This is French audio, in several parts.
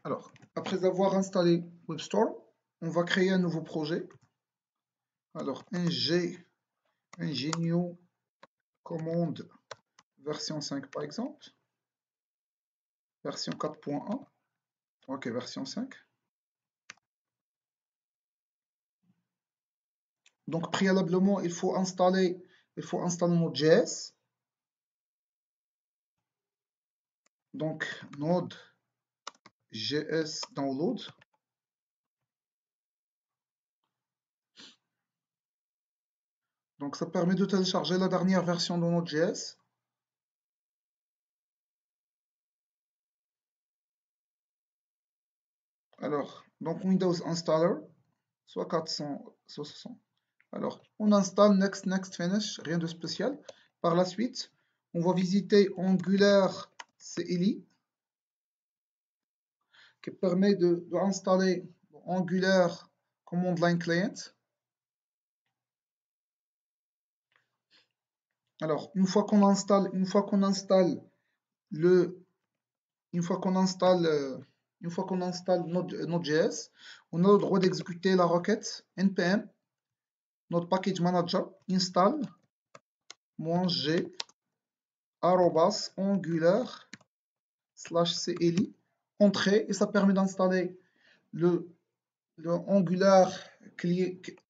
Alors, après avoir installé WebStorm, on va créer un nouveau projet. Alors, new commande version 5 par exemple, version 4.1, ok, version 5. Donc, préalablement, il faut installer Node.js. Donc, Node.js download. Donc, ça permet de télécharger la dernière version de Node.js. Alors, donc Windows Installer, soit 400, soit 60. Alors, on installe next, finish, rien de spécial. Par la suite, on va visiter Angular CLI, qui permet d'installer Angular Command Line Client. Alors, une fois qu'on installe Node.js, on a le droit d'exécuter la requête npm notre package manager install -g @angular/cli entrée, et ça permet d'installer le Angular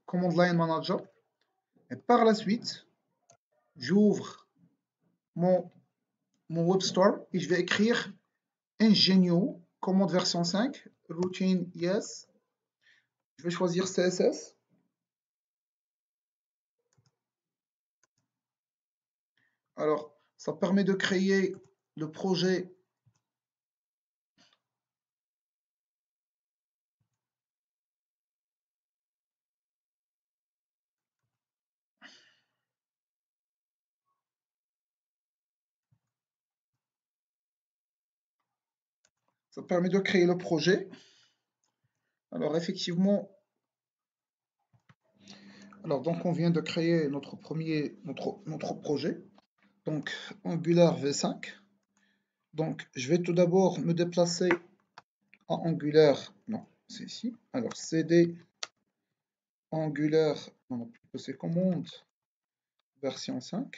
Command Line Manager. Et par la suite, j'ouvre mon WebStorm et je vais écrire Ingenio, commande version 5, routine yes. Je vais choisir CSS. Alors, ça permet de créer le projet. Ça permet de créer le projet. Alors, effectivement, donc on vient de créer notre projet. Donc, Angular V5. Donc, je vais tout d'abord me déplacer à Angular. Non, c'est ici. Alors, cd Angular, non, c'est commande version 5.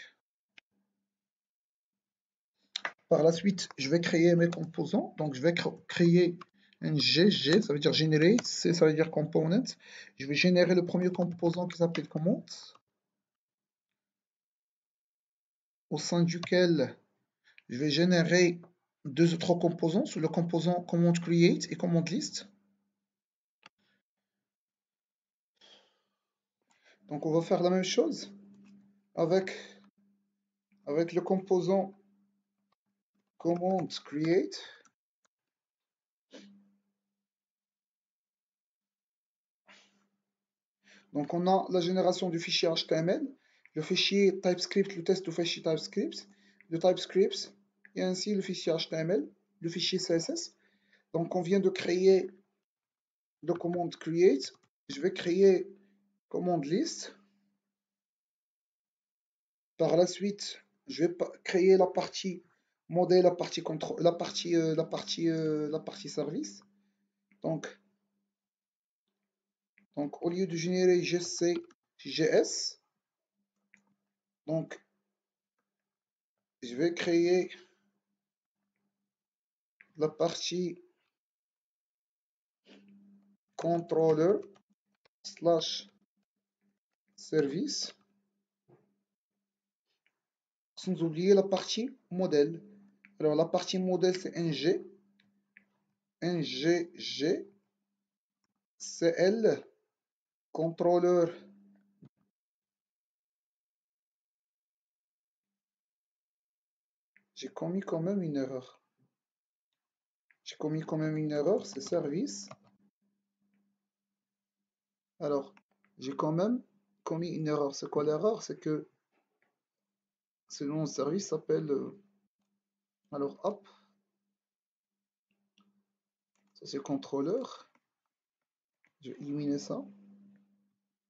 Par la suite, je vais créer mes composants. Donc, je vais créer un GG, ça veut dire generate, C, ça veut dire component. Je vais générer le premier composant qui s'appelle command, au sein duquel je vais générer deux autres composants, sur le composant command create et command list. Donc, on va faire la même chose avec le composant command create. Donc, on a la génération du fichier HTML, le fichier TypeScript, le test du fichier TypeScript, et ainsi le fichier HTML, le fichier CSS. Donc, on vient de créer le command create. Je vais créer command list. Par la suite, je vais créer la partie modèle, la partie contrôle, la partie service. Donc, au lieu de générer GS, donc je vais créer la partie controller / service, sans oublier la partie modèle. Alors la partie modèle, c'est ng cl controller j'ai commis quand même une erreur. C'est service. Alors, j'ai quand même commis une erreur. C'est quoi l'erreur? C'est que ce nom de service s'appelle alors hop, ça c'est contrôleur. Je vais éliminer ça.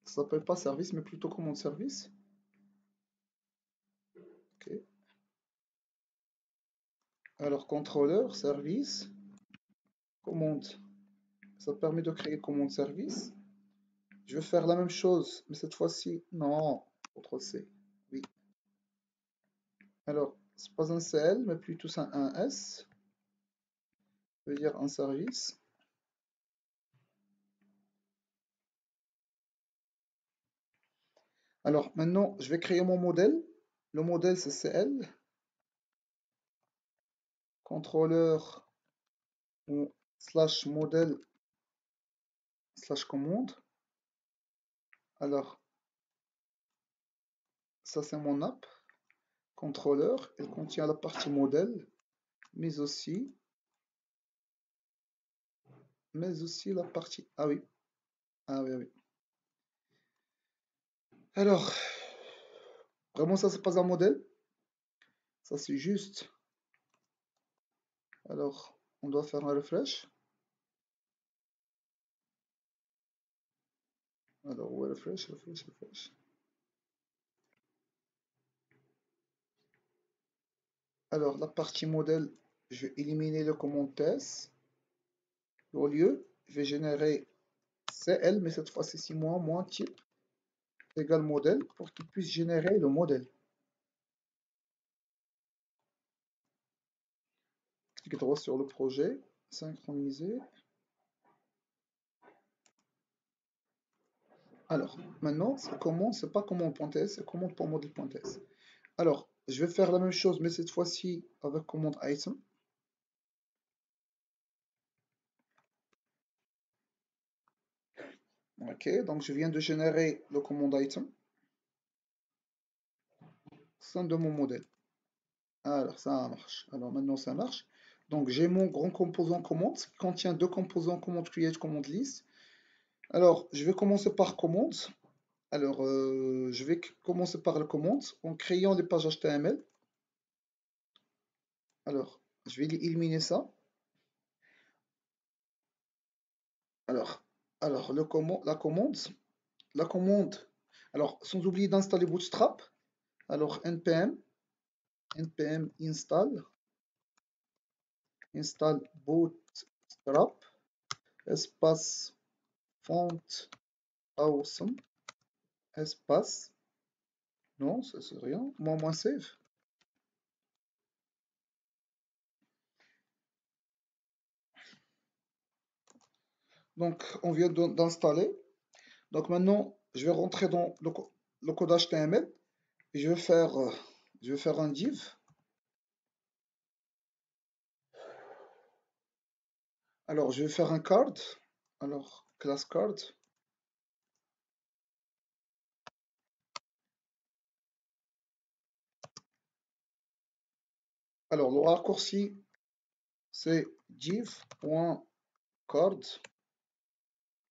Ça s'appelle pas service, mais plutôt commande service. Ok. Alors contrôleur, service, commande. Ça permet de créer commande service. Je vais faire la même chose, mais cette fois-ci, non, CTRL C. Oui. Alors, c'est pas un CL, mais plutôt un S. Ça veut dire un service. Alors, maintenant, je vais créer mon modèle. Le modèle, c'est CL. Contrôleur ou slash modèle slash commande. Alors, ça, c'est mon app. Contrôleur, elle contient la partie modèle, mais aussi la partie... Ah oui, ah oui, ah oui. Alors, vraiment, ça, c'est pas un modèle. Ça, c'est juste. Alors, on doit faire un refresh. Alors, ouais, refresh. Alors, la partie modèle, je vais éliminer le commande TS. Au lieu, je vais générer CL, mais cette fois-ci, c'est moins type égale modèle pour qu'il puisse générer le modèle. Clique droit sur le projet, synchroniser. Alors, maintenant, c'est pas commande.ts, c'est commande.model.ts. Alors, je vais faire la même chose, mais cette fois-ci avec commande item. Ok, donc je viens de générer le commande item au sein de mon modèle. Alors, ça marche. Alors, maintenant, ça marche. Donc, j'ai mon grand composant commande qui contient deux composants commande create, commande list. Alors, je vais commencer par commande. Alors, je vais commencer par la commande en créant les pages HTML. Alors, je vais éliminer ça. Alors, la commande, alors sans oublier d'installer Bootstrap. Alors, npm install Bootstrap, espace font awesome, espace, non, ça c'est rien, moins save. Donc, on vient d'installer. Donc maintenant, je vais rentrer dans le code HTML et je vais faire un div. Alors, je vais faire un card. Alors, class card. Alors, le raccourci, c'est div.card,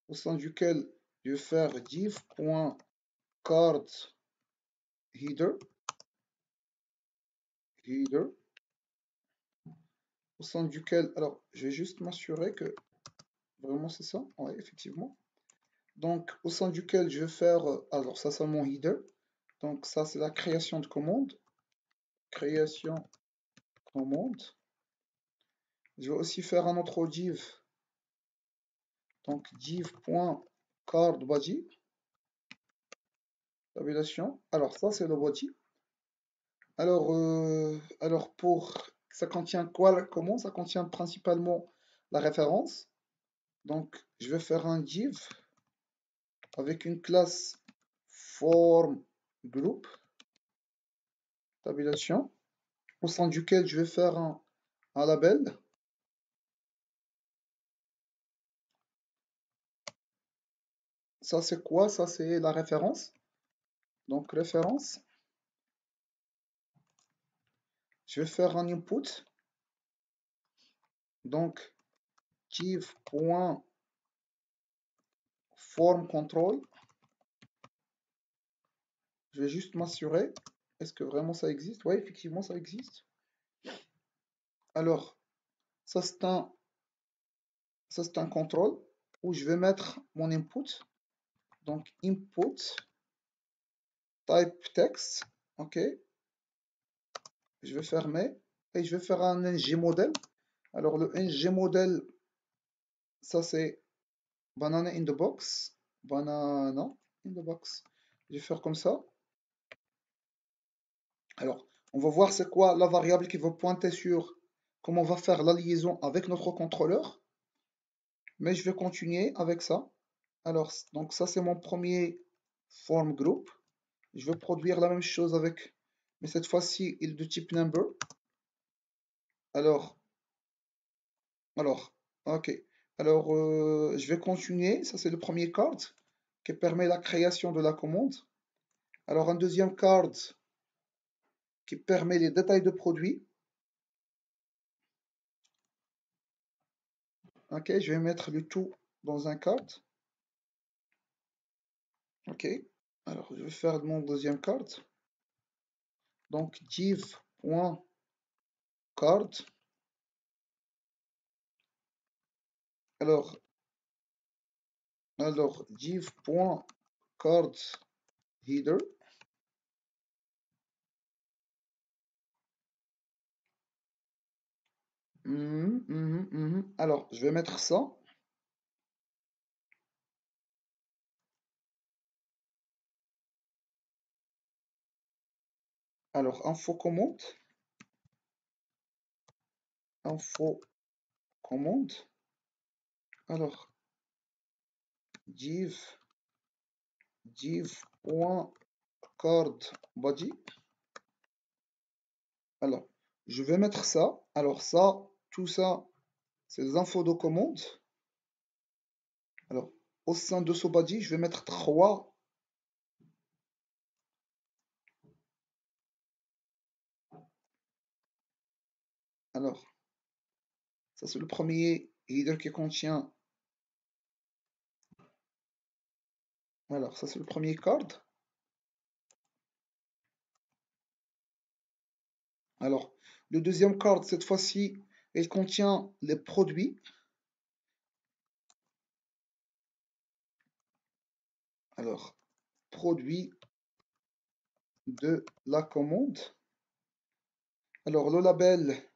au sein duquel je vais faire div.card header, au sein duquel, alors, je vais juste m'assurer que vraiment c'est ça, oui, effectivement. Donc, au sein duquel je vais faire, alors ça c'est mon header, donc ça c'est la création de commande, création commande. Je vais aussi faire un autre div, donc div.cardBody, tabulation. Alors ça c'est le body. Alors pour ça contient quoi la commande? Ça contient principalement la référence. Donc je vais faire un div avec une classe form group, tabulation, au sein duquel je vais faire un label. Ça c'est quoi? Ça c'est la référence. Donc référence. Je vais faire un input. Donc div.formControl. Je vais juste m'assurer. Est-ce que vraiment ça existe? Oui, effectivement ça existe. Alors, ça c'est un contrôle où je vais mettre mon input. Donc input type text. Ok. Je vais fermer et je vais faire un ng model. Alors le ng model, Ça c'est banana in the box. Banana in the box. Je vais faire comme ça. Alors, on va voir c'est quoi la variable qui va pointer sur comment on va faire la liaison avec notre contrôleur. Mais je vais continuer avec ça. Alors, donc ça c'est mon premier form group. Je vais produire la même chose avec, mais cette fois-ci il est de type number. Alors, ok. Alors, je vais continuer. Ça c'est le premier card qui permet la création de la commande. Alors, un deuxième card qui permet les détails de produits. Ok, je vais mettre le tout dans un card. Ok. Alors, je vais faire mon deuxième card. Donc, div.card. Alors, div.card header. Alors, je vais mettre ça. Alors, info commande. Info commande. Alors, div.card body. Alors, je vais mettre ça. Alors, ça, tout ça, c'est les infos de commande. Alors, au sein de ce body, je vais mettre 3. Alors, ça c'est le premier header qui contient. Alors, ça c'est le premier card. Alors, le deuxième card, cette fois-ci, il contient les produits. Alors, produits de la commande. Alors, le label,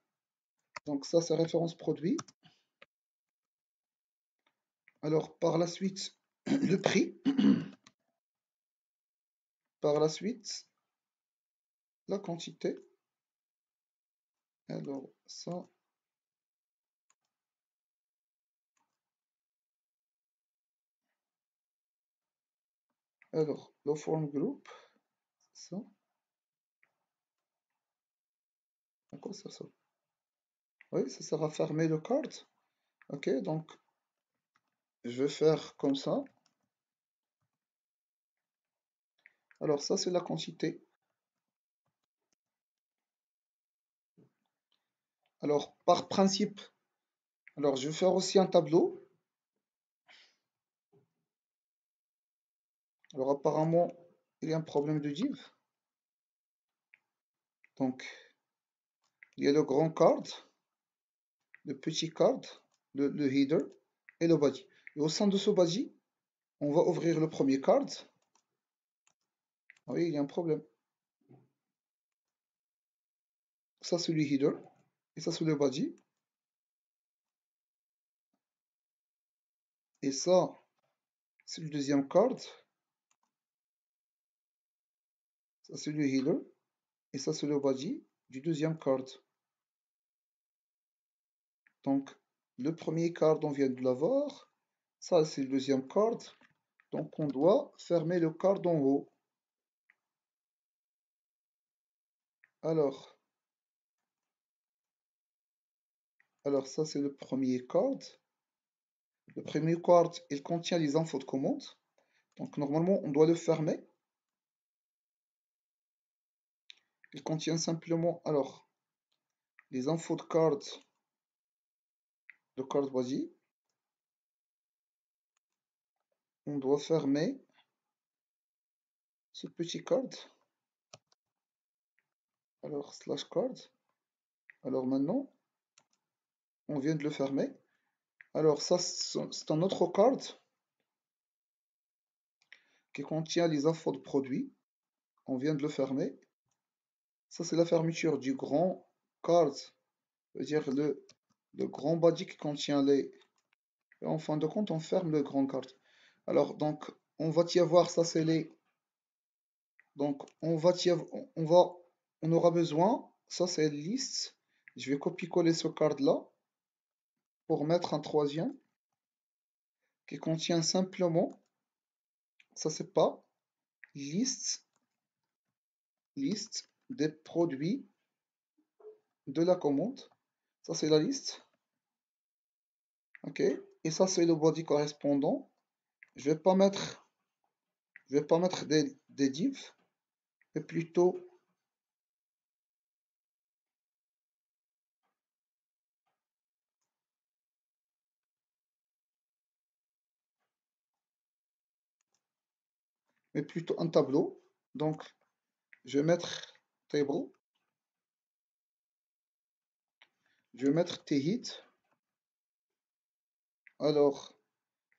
donc ça c'est référence produit. Alors, par la suite, le prix. Par la suite, la quantité. Alors, ça. Alors, le form group. Ça. À quoi ça sert? Oui, ça sert à fermer le card. Ok, donc je vais faire comme ça. Alors, ça c'est la quantité. Alors, par principe, alors je vais faire aussi un tableau. Alors, apparemment, il y a un problème de div. Donc, il y a le grand card, le petit card, le header et le body. Et au sein de ce body, on va ouvrir le premier card. Ah oui, il y a un problème. Ça, c'est le header. Et ça, c'est le body. Et ça, c'est le deuxième card. Ça, c'est le header. Et ça, c'est le body du deuxième card. Donc, le premier card, on vient de l'avoir. Ça, c'est le deuxième card. Donc, on doit fermer le card en haut. Alors, ça, c'est le premier card. Le premier card, il contient les infos de commande. Donc, normalement, on doit le fermer. Il contient simplement, alors, les infos de card body. On doit fermer ce petit card. Alors, slash card. Alors maintenant, on vient de le fermer. Alors, ça, c'est un autre card qui contient les infos de produit. On vient de le fermer. Ça, c'est la fermeture du grand card, c'est-à-dire le grand body qui contient Et en fin de compte, on ferme le grand carte. Alors, donc, on va y avoir, ça c'est les... Donc, on aura besoin, ça c'est liste. Je vais copier-coller ce card-là pour mettre un troisième qui contient simplement, ça c'est pas, liste des produits de la commande. Ça c'est la liste. Ok. Et ça c'est le body correspondant. Je vais pas mettre, des divs, mais plutôt un tableau. Donc, je vais mettre table, je vais mettre thehead. Alors,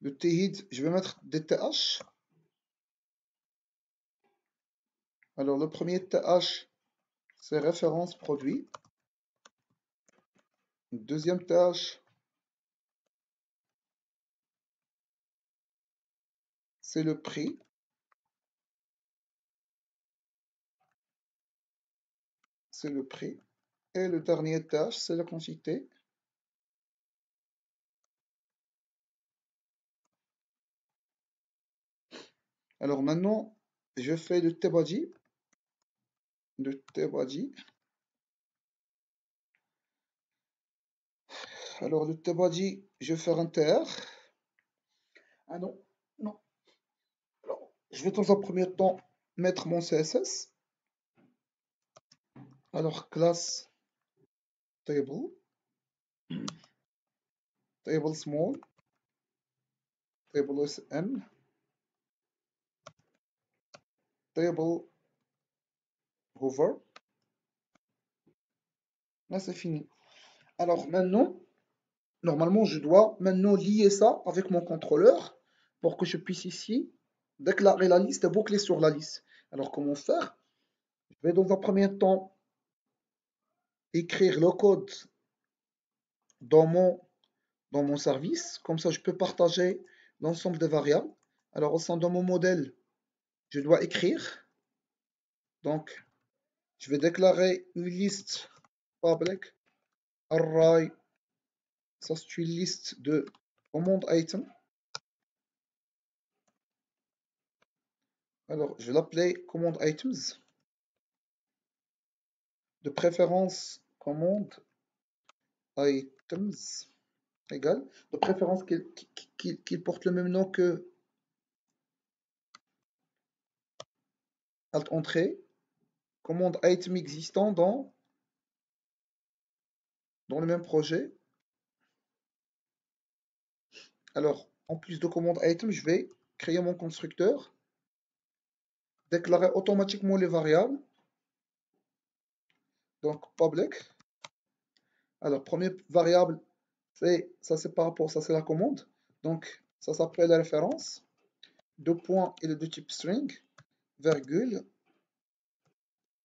le thehead, je vais mettre des th. Alors, le premier th, c'est référence produit. Le deuxième th, c'est le prix. C'est le prix. Et le dernier th, c'est la quantité. Alors maintenant, je fais le tbody. Alors le tbody, je vais faire un tr. Ah non, non. Alors, je vais dans un premier temps mettre mon CSS. Alors classe table, table small, table sm, table hover. Là c'est fini. Alors maintenant, normalement je dois maintenant lier ça avec mon contrôleur pour que je puisse ici déclarer la liste et boucler sur la liste. Alors comment faire? Je vais dans un premier temps écrire le code dans mon service. Comme ça je peux partager l'ensemble des variables. Alors au sein de mon modèle, je dois écrire. Donc je vais déclarer une liste public array. Ça c'est une liste de command item. Alors je vais l'appeler command items. De préférence command items égale. De préférence qu'il porte le même nom que alt entrée. Commande item existant dans le même projet. Alors, en plus de commande item, je vais créer mon constructeur, déclarer automatiquement les variables. Donc, public. Alors, première variable, c'est par rapport, ça c'est la commande. Donc, ça s'appelle la référence. Deux points, il est de type string, virgule,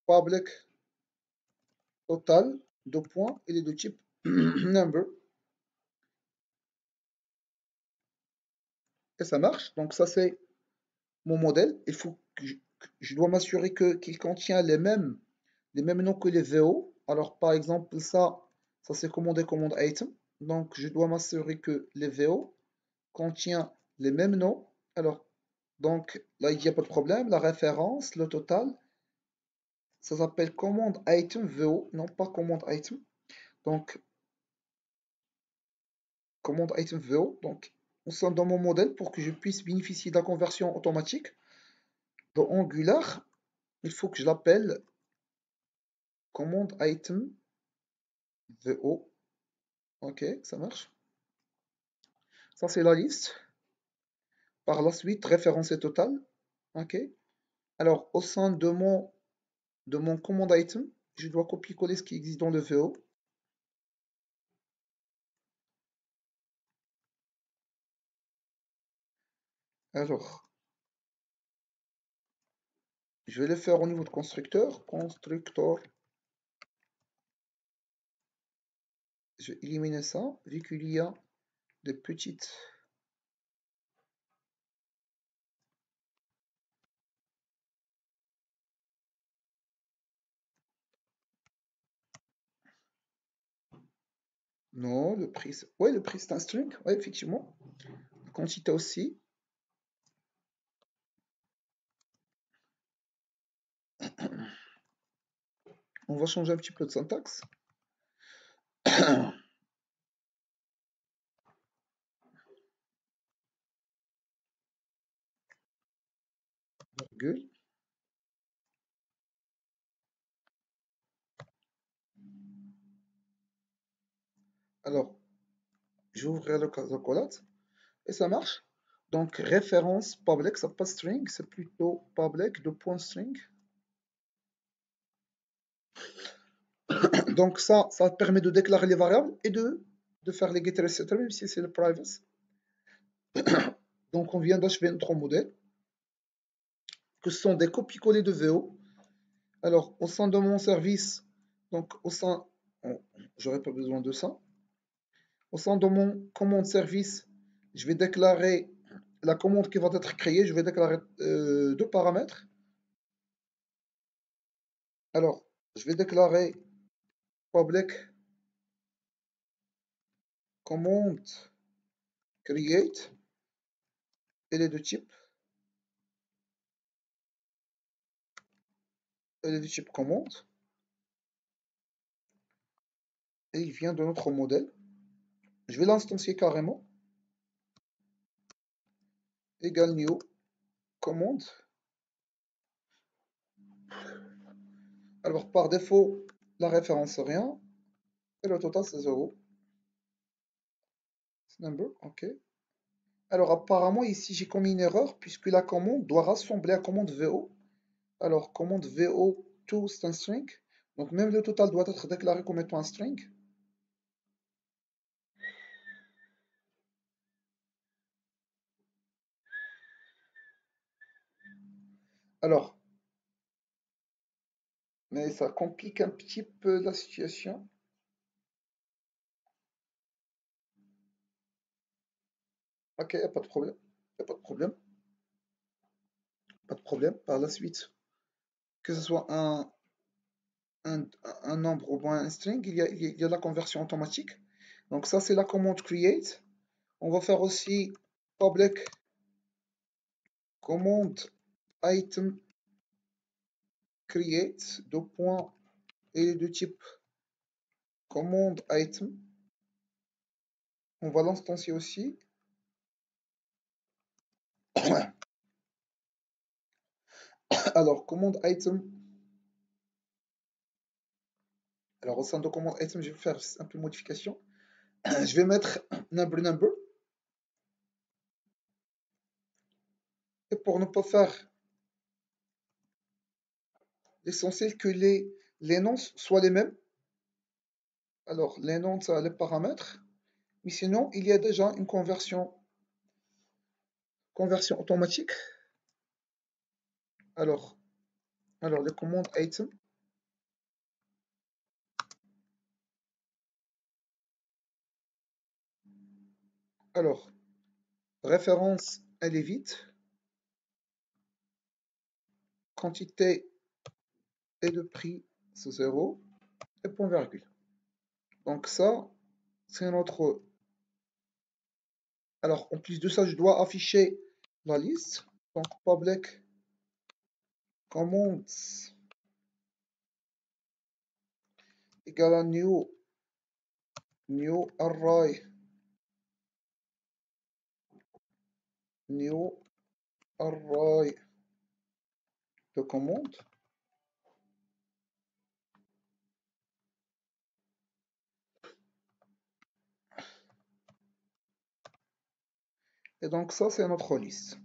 public total, deux points, il est de type number. Et ça marche. Donc, ça c'est mon modèle. Il faut que je dois m'assurer qu'il contient les mêmes noms que les VO. Alors, par exemple, ça c'est commandé commande item. Donc, je dois m'assurer que les VO contient les mêmes noms. Alors, donc là, il n'y a pas de problème. La référence, le total, ça s'appelle commande item VO, non pas commande item. Donc, commande item VO. Donc, on sont dans mon modèle pour que je puisse bénéficier de la conversion automatique. Dans Angular, il faut que je l'appelle commande item VO. Ok, ça marche. Ça, c'est la liste. Par la suite, référencé total. Ok. Alors, au sein de mon command item, je dois copier-coller ce qui existe dans le VO. Alors, je vais le faire au niveau de constructeur. Constructeur. Je vais éliminer ça. Vu qu'il y a des petites. Non, le prix, ouais, le prix c'est un string, ouais, effectivement. La quantité aussi. On va changer un petit peu de syntaxe. Virgule. Alors, je vais ouvrir le calculate et ça marche. Donc, référence public, ça pas string, c'est plutôt public de point string. Donc, ça permet de déclarer les variables et de faire les get etc. même si c'est le private. Donc, on vient d'achever notre modèle, que ce sont des copies-collées de VO. Alors, au sein de mon service, donc au sein, j'aurais pas besoin de ça. Au sein de mon commande service, je vais déclarer la commande qui va être créée. Je vais déclarer deux paramètres. Alors, je vais déclarer public commande create. Elle est de type, commande. Et il vient de notre modèle. Je vais l'instancier carrément. Égal new commande. Alors, par défaut, la référence c'est rien. Et le total c'est 0. C'est number, ok. Alors apparemment ici j'ai commis une erreur puisque la commande doit rassembler la commande VO. Alors commande VO to c'est un string. Donc même le total doit être déclaré comme étant un string. Alors, mais ça complique un petit peu la situation. Ok, y a pas de problème. Y a pas de problème. Pas de problème. Par la suite, que ce soit un, un nombre ou bien un string, il y a la conversion automatique. Donc ça c'est la commande create. On va faire aussi public commande item create deux points et de type commande item. On va l'instancier aussi. Alors commande item. Alors au sein de commande item, je vais faire un peu de modification. Je vais mettre number. Et pour ne pas faire l'essentiel que les noms soient les mêmes. Alors les noms, ça les paramètres. Mais sinon, il y a déjà une conversion automatique. Alors, les commandes item. Alors, référence, elle est vite. Quantité et le prix, c'est 0. Et point virgule. Donc ça, c'est notre... Alors, en plus de ça, je dois afficher la liste. Donc, public commands égale à new array de commande. Et donc ça, c'est notre liste.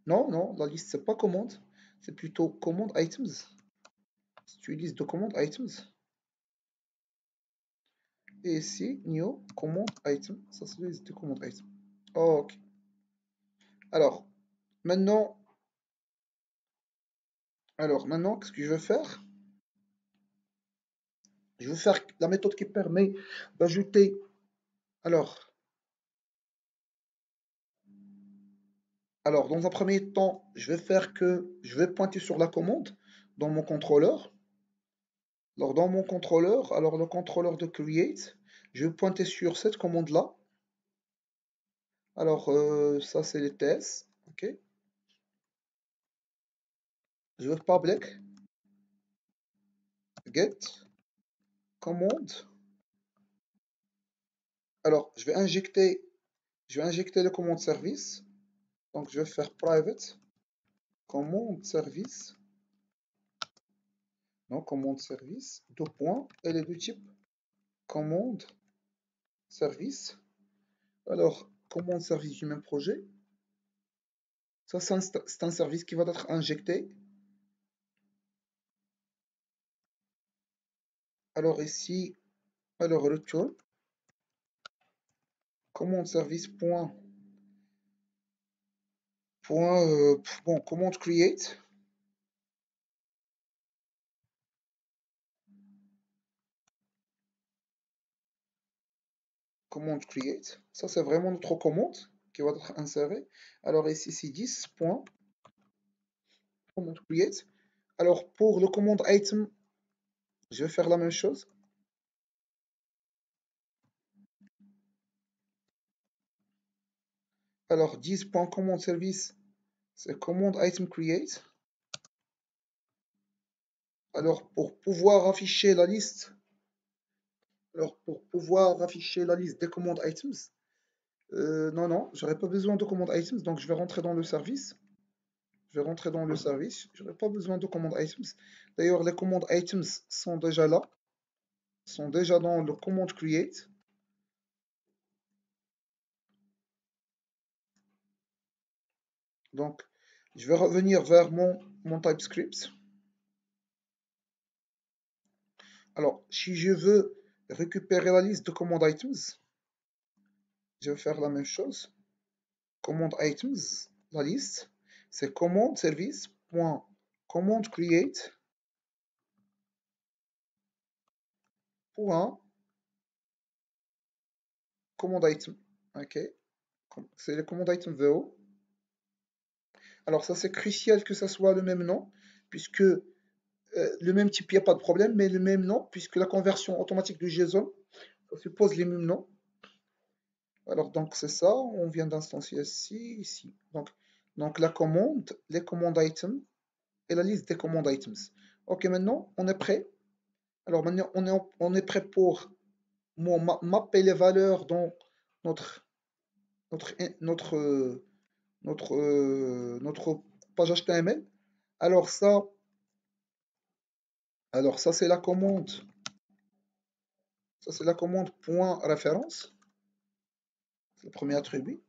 Non, la liste, c'est pas commande. C'est plutôt commande items. C'est une liste de commande items. Et ici, new commande item. Ça, c'est la liste de commande item. Ok. Alors, maintenant, qu'est-ce que je vais faire? Je vais faire la méthode qui permet d'ajouter. Alors, Alors, dans un premier temps, je vais pointer sur la commande dans mon contrôleur. Alors, dans mon contrôleur, alors le contrôleur de create, je vais pointer sur cette commande-là. Alors, ça, c'est les TS. OK. Je vais public get commande. Alors, je vais injecter le commande service. Donc, je vais faire private commande service. Non, commande service. Deux points. Elle est de type commande service. Alors, commande service du même projet. Ça, c'est un service qui va être injecté. Alors ici, alors return commande service bon, commande create. Commande create. Ça, c'est vraiment notre commande qui va être insérée. Alors ici, c'est 10 points. Commande create. Alors pour le commande item, je vais faire la même chose. Alors 10.commande service, c'est commande item create. Alors pour pouvoir afficher la liste, des commandes items, non, j'aurais pas besoin de commande items, donc je vais rentrer dans le service. Je vais rentrer dans le service, j'aurais pas besoin de commande items. D'ailleurs, les commandes items sont déjà là, sont déjà dans le commande create. Donc, je vais revenir vers mon TypeScript. Alors, si je veux récupérer la liste de command items, je vais faire la même chose. Command items, la liste, c'est command service point command create point command item. Ok, c'est le command item VO. Alors ça c'est crucial que ça soit le même nom, puisque le même type, il n'y a pas de problème, mais le même nom, puisque la conversion automatique du JSON, ça suppose les mêmes noms. Alors donc c'est ça, on vient d'instancier ici. Donc la commande, les commandes items et la liste des commandes items. Ok, maintenant on est prêt. Alors maintenant on est prêt pour mapper les valeurs dans notre notre notre notre page HTML. Alors ça c'est la commande. Ça c'est la commande point référence. C'est le premier attribut.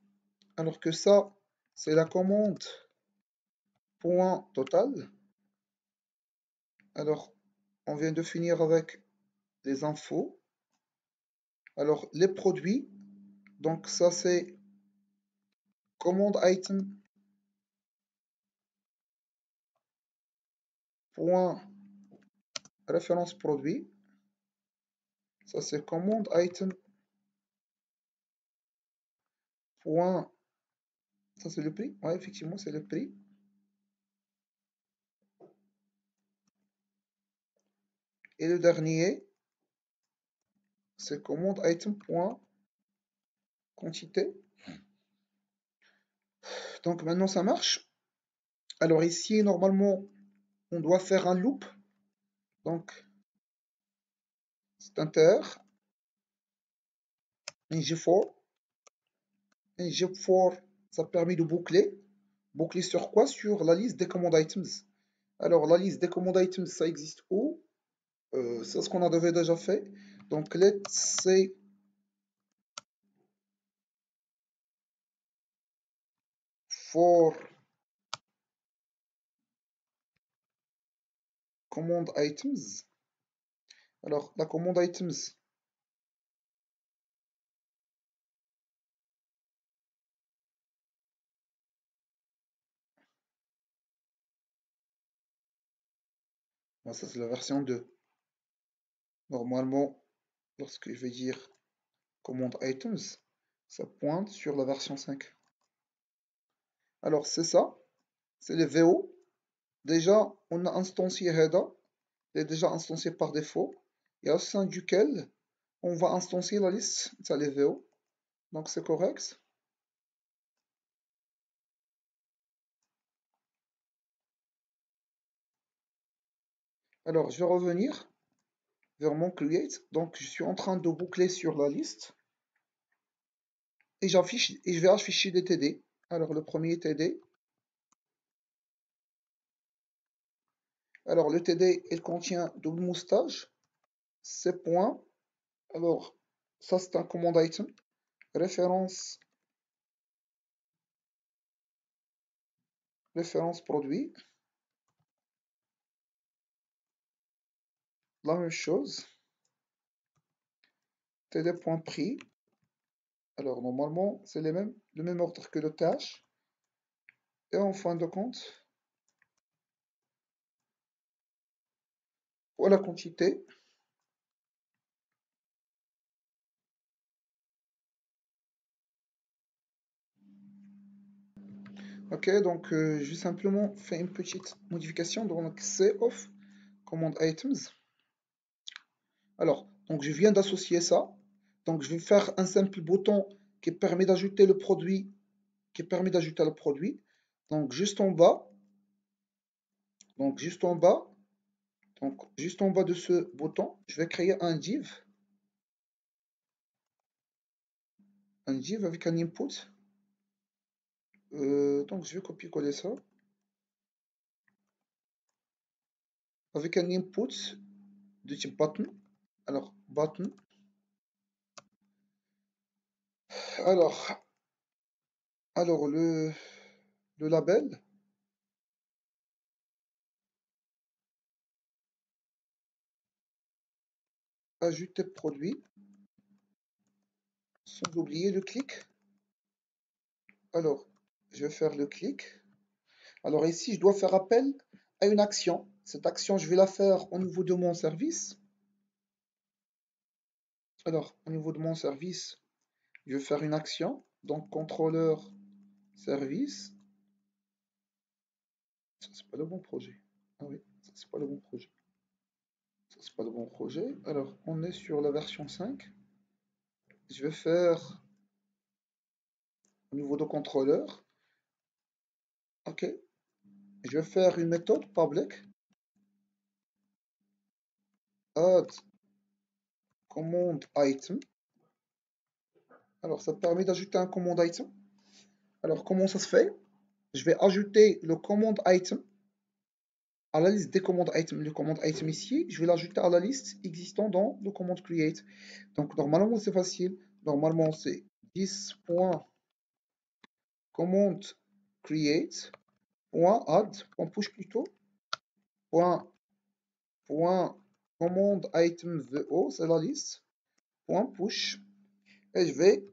Alors que ça c'est la commande point total. Alors on vient de finir avec les infos. Alors les produits. Donc ça c'est commande item point référence produit. Ça c'est commande item point. Ça c'est le prix. Ouais, effectivement, c'est le prix. Et le dernier, c'est commande item point quantité. Donc maintenant ça marche. Alors ici, normalement, on doit faire un loop. Donc c'est inter ng4. ng4, ça permet de boucler. Boucler sur quoi? Sur la liste des command items. Alors la liste des command items, ça existe où? C'est ce qu'on avait déjà fait. Donc let's say for command items. Alors la commande items, ça c'est la version 2. Normalement, lorsque je vais dire commande items, ça pointe sur la version 5. Alors c'est ça, c'est le VO. Déjà, on a instancié Header, il est déjà instancié par défaut, et au sein duquel on va instancier la liste, ça les VO. Donc c'est correct. Alors je vais revenir vers mon create. Donc je suis en train de boucler sur la liste et je vais afficher des TD. Alors le premier TD. Alors le TD il contient double moustache, c'est points. Alors ça c'est un command item. Référence, référence produit. La même chose. TD.prix. Alors normalement c'est le même ordre que le tâche. Et en fin de compte, pour la quantité. Ok, donc j'ai simplement fait une petite modification. Donc c'est off command items. Alors, donc je viens d'associer ça. Donc je vais faire un simple bouton qui permet d'ajouter le produit, Donc juste en bas, donc juste en bas, donc juste en bas de ce bouton, je vais créer un div avec un input. Donc je vais copier-coller ça avec un input de type button. Alors button. Alors, alors le label. Ajouter produit, sans oublier le clic. Alors, je vais faire le clic. Alors ici, je dois faire appel à une action. Cette action, je vais la faire au niveau de mon service. Alors, au niveau de mon service, je vais faire une action. Donc, contrôleur service. Ça, c'est pas le bon projet. Ah oui, ça, c'est pas le bon projet. Ça, c'est pas le bon projet. Alors, on est sur la version 5. Je vais faire au niveau de contrôleur. OK. Je vais faire une méthode public. Add command item. Alors, ça permet d'ajouter un command item. Alors, comment ça se fait? Je vais ajouter le command item à la liste des commandes item. Le command item ici, je vais l'ajouter à la liste existant dans le command create. Donc, normalement, c'est facile. Normalement, c'est 10.command create .add, .push plutôt, point, point command item vo, c'est la liste, point push, et je vais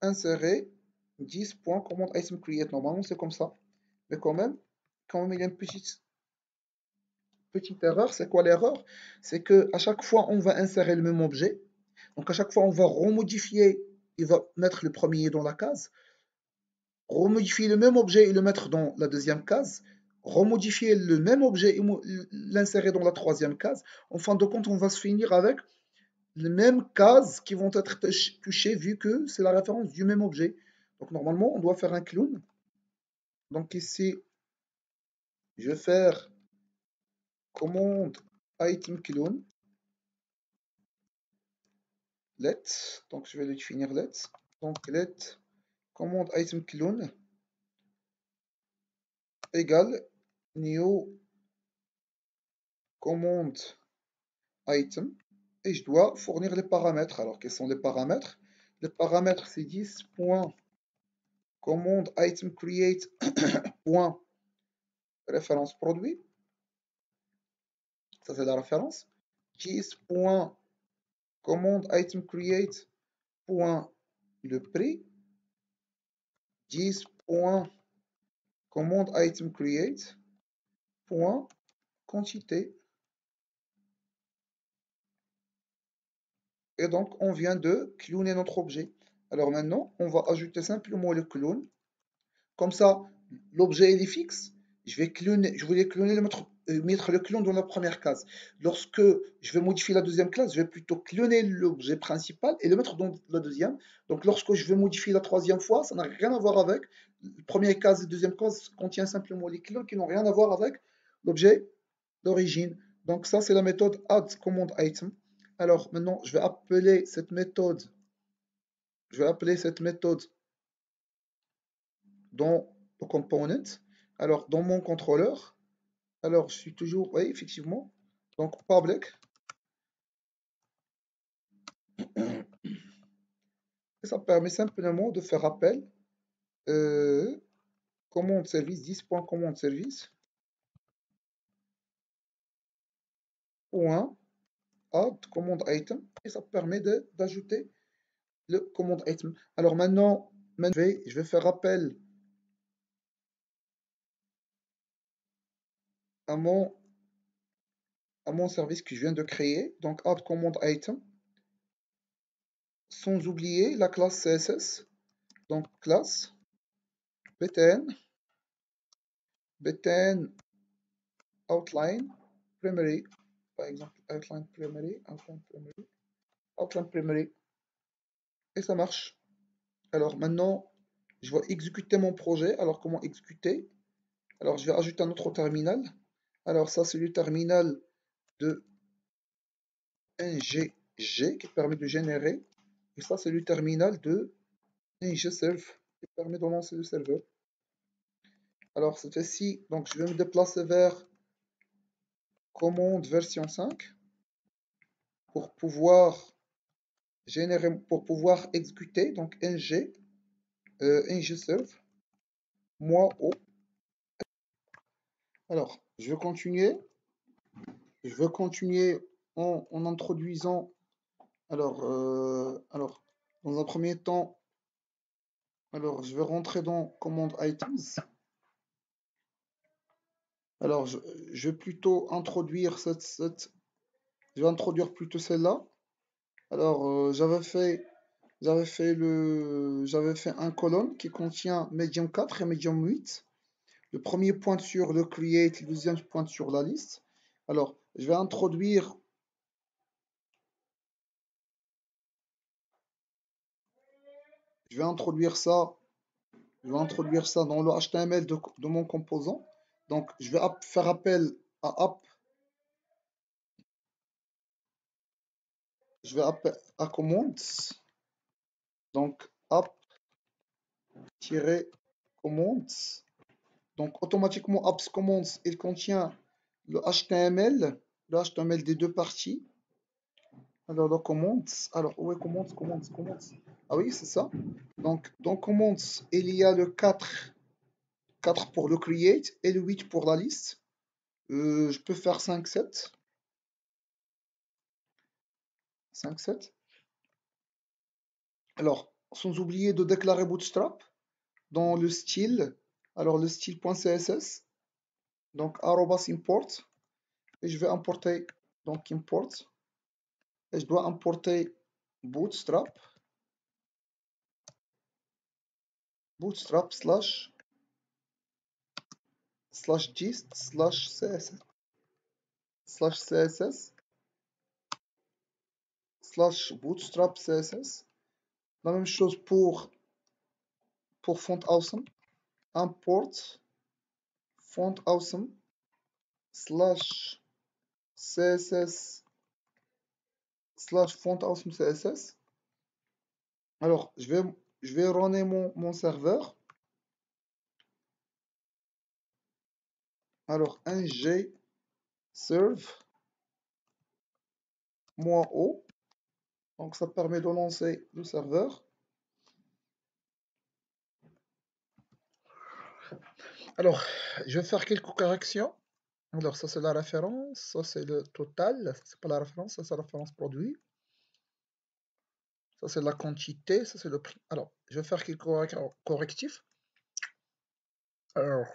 insérer 10.command item create. Normalement, c'est comme ça. Mais quand même, il y a une petite erreur. C'est quoi l'erreur? C'est que à chaque fois, on va insérer le même objet. Donc, à chaque fois, on va remodifier. Il va mettre le premier dans la case. Remodifier le même objet et le mettre dans la deuxième case. Remodifier le même objet et l'insérer dans la troisième case. En fin de compte, on va se finir avec les mêmes cases qui vont être touchées vu que c'est la référence du même objet. Donc, normalement, on doit faire un clone. Donc, ici, je vais faire commande item clone let, donc je vais le définir let, donc let commande item clone égale new commande item et je dois fournir les paramètres. Alors quels sont les paramètres? Les paramètres c'est 10.commande item create point référence produit, ça c'est la référence, 10.commande item create point le prix, 10.commande item create point quantité. Et donc, on vient de cloner notre objet. Alors maintenant, on va ajouter simplement le clone. Comme ça, l'objet il est fixe, je voulais cloner mettre le clone dans la première case. Lorsque je vais modifier la deuxième classe, je vais plutôt cloner l'objet principal et le mettre dans la deuxième. Donc lorsque je vais modifier la troisième fois, ça n'a rien à voir avec. La première case et la deuxième case contient simplement les clones qui n'ont rien à voir avec l'objet d'origine. Donc ça, c'est la méthode add command item. Alors maintenant, je vais appeler cette méthode dans le component. Alors dans mon contrôleur, alors je suis toujours, oui, effectivement, donc public, et ça permet simplement de faire appel commande service 10.commande service point add command item et ça permet d'ajouter le command item. Alors maintenant, je vais faire appel à mon service que je viens de créer, donc add command item, sans oublier la classe CSS, donc classe btn outline primary, par exemple outline primary, et ça marche. Alors maintenant, je vais exécuter mon projet. Alors comment exécuter? Alors je vais ajouter un autre terminal. Alors ça c'est le terminal de ngg qui permet de générer. Et ça c'est le terminal de ngserve qui permet de lancer le serveur. Alors cette fois-ci, donc je vais me déplacer vers commande version 5 pour pouvoir générer, pour pouvoir exécuter donc ngserve moi au. Alors je vais continuer en introduisant alors dans un premier temps, alors je vais rentrer dans commande items. Alors je vais plutôt introduire je vais introduire plutôt celle-là. Alors j'avais fait un colonne qui contient medium 4 et medium 8. Le premier pointe sur le create, le deuxième pointe sur la liste. Alors je vais introduire ça. Je vais introduire ça dans le HTML de mon composant. Donc, je vais faire appel à app. Je vais appeler à commands. Donc, app-commands. Donc, automatiquement, apps commands, il contient le HTML des deux parties. Alors, dans commands. Alors, où est commands? Ah oui, c'est ça. Donc, dans commands, il y a le 4 pour le create et le 8 pour la liste. Je peux faire 5-7. 5-7. Alors, sans oublier de déclarer Bootstrap dans le style. Alors, le style.css. Donc, @import. Et je vais importer. Donc, import. Et je dois importer Bootstrap. Bootstrap /gist /css /bootstrap css. La même chose pour font awesome. Import font awesome /css font awesome css. Alors, je vais runner mon serveur. Alors, ng serve moi o. Donc, ça permet de lancer le serveur. Alors, je vais faire quelques corrections. Alors, ça c'est la référence, ça c'est le total, c'est pas la référence, ça c'est la référence produit. Ça c'est la quantité, ça c'est le prix. Alors, je vais faire quelques correctifs. Alors,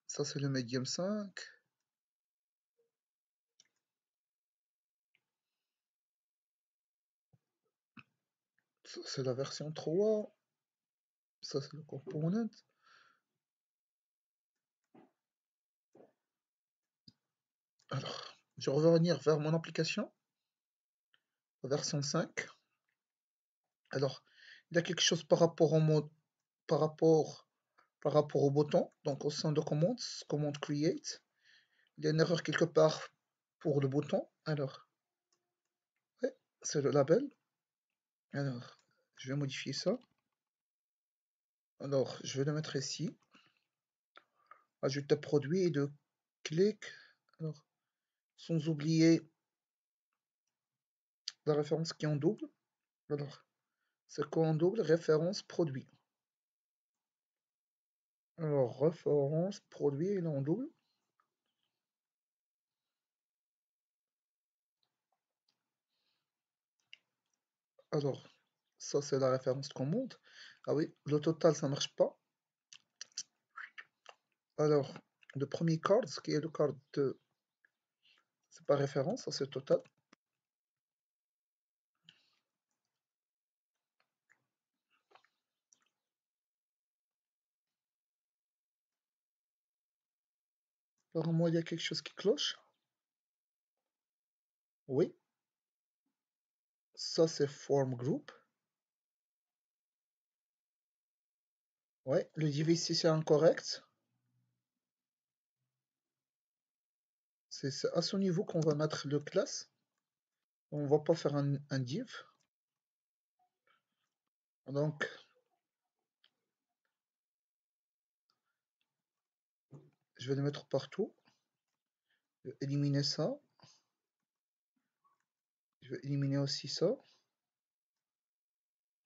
ça c'est le medium 5. Ça c'est la version 3. Ça c'est le component. Alors, je vais revenir vers mon application, version 5. Alors, il y a quelque chose par rapport au mode, par rapport, par rapport au bouton. Donc, au sein de commandes, commande create, il y a une erreur quelque part pour le bouton. Alors, ouais, c'est le label. Alors, je vais modifier ça. Alors, je vais le mettre ici. Ajouter produit et de clic. Alors, sans oublier la référence qui est en double. Alors, c'est quoi en double? Référence produit. Alors, référence produit, il est en double. Alors, ça c'est la référence commande. Ah oui, le total ça marche pas. Alors, le premier card, ce qui est le card de... C'est pas référence, ça c'est total. Apparemment, il y a quelque chose qui cloche. Oui, ça c'est form group. Ouais, le div ici c'est incorrect. C'est à ce niveau qu'on va mettre le class. On va pas faire un div. Donc, je vais le mettre partout. Je vais éliminer ça. Je vais éliminer aussi ça.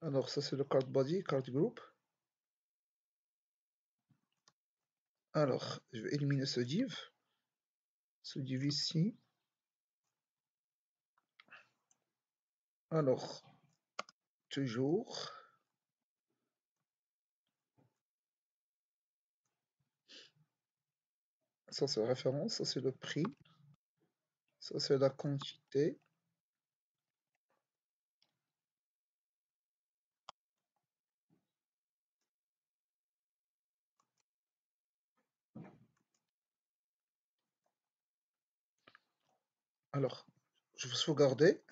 Alors, ça c'est le card body, card group. Alors, je vais éliminer ce div ici. Alors, toujours, ça c'est la référence, ça c'est le prix, ça c'est la quantité. Alors, je vais sauvegarder.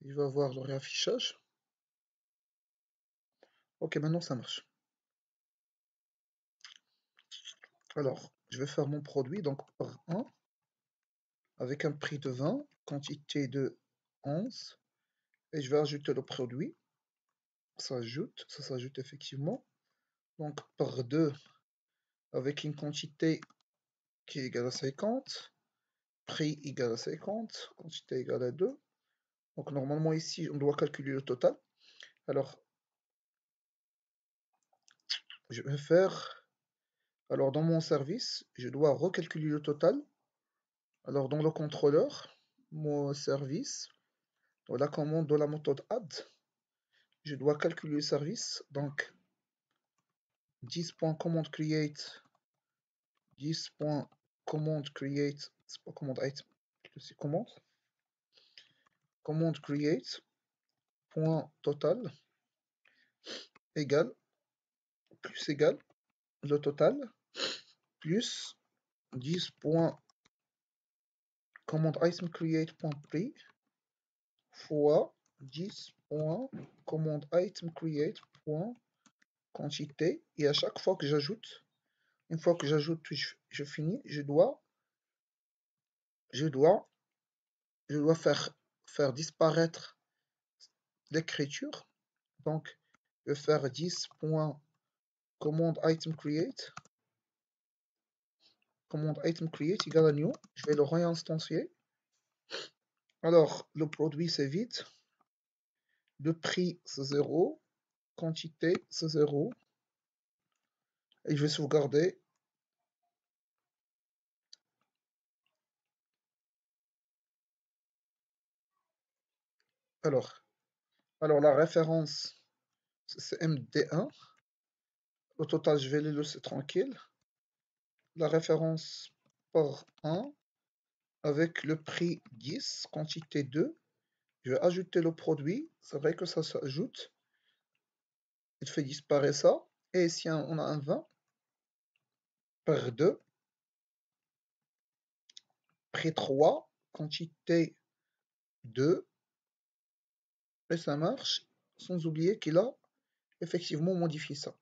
Il va voir le réaffichage. Ok, maintenant ça marche. Alors, je vais faire mon produit, donc par 1, avec un prix de 20, quantité de 11, et je vais ajouter le produit. Ça s'ajoute effectivement. Donc par 2, avec une quantité qui est égale à 50, prix égal à 50, quantité égale à 2. Donc normalement ici, on doit calculer le total. Alors, je vais faire... Alors dans mon service, je dois recalculer le total. Alors dans le contrôleur, mon service, dans la commande de la méthode add, je dois calculer le service. Donc 10.command create, 10.command create, c'est pas command item, c'est command create, point total, égal, plus égal, le total, plus 10.command item create.prix fois 10.command item create.quantité, et à chaque fois que j'ajoute, une fois que j'ajoute, je finis, je dois faire disparaître l'écriture. Donc, je vais faire 10.command item create égale à new. Je vais le réinstancier. Alors, le produit c'est vide. Le prix c'est 0. Quantité c'est 0. Et je vais sauvegarder. Alors la référence c'est MD1. Au total, je vais les laisser tranquille. La référence par 1 avec le prix 10, quantité 2. Je vais ajouter le produit. C'est vrai que ça s'ajoute. Il fait disparaître ça. Et ici, on a un 20 par 2. entrée 3, quantité 2, et ça marche, sans oublier qu'il a effectivement modifié ça.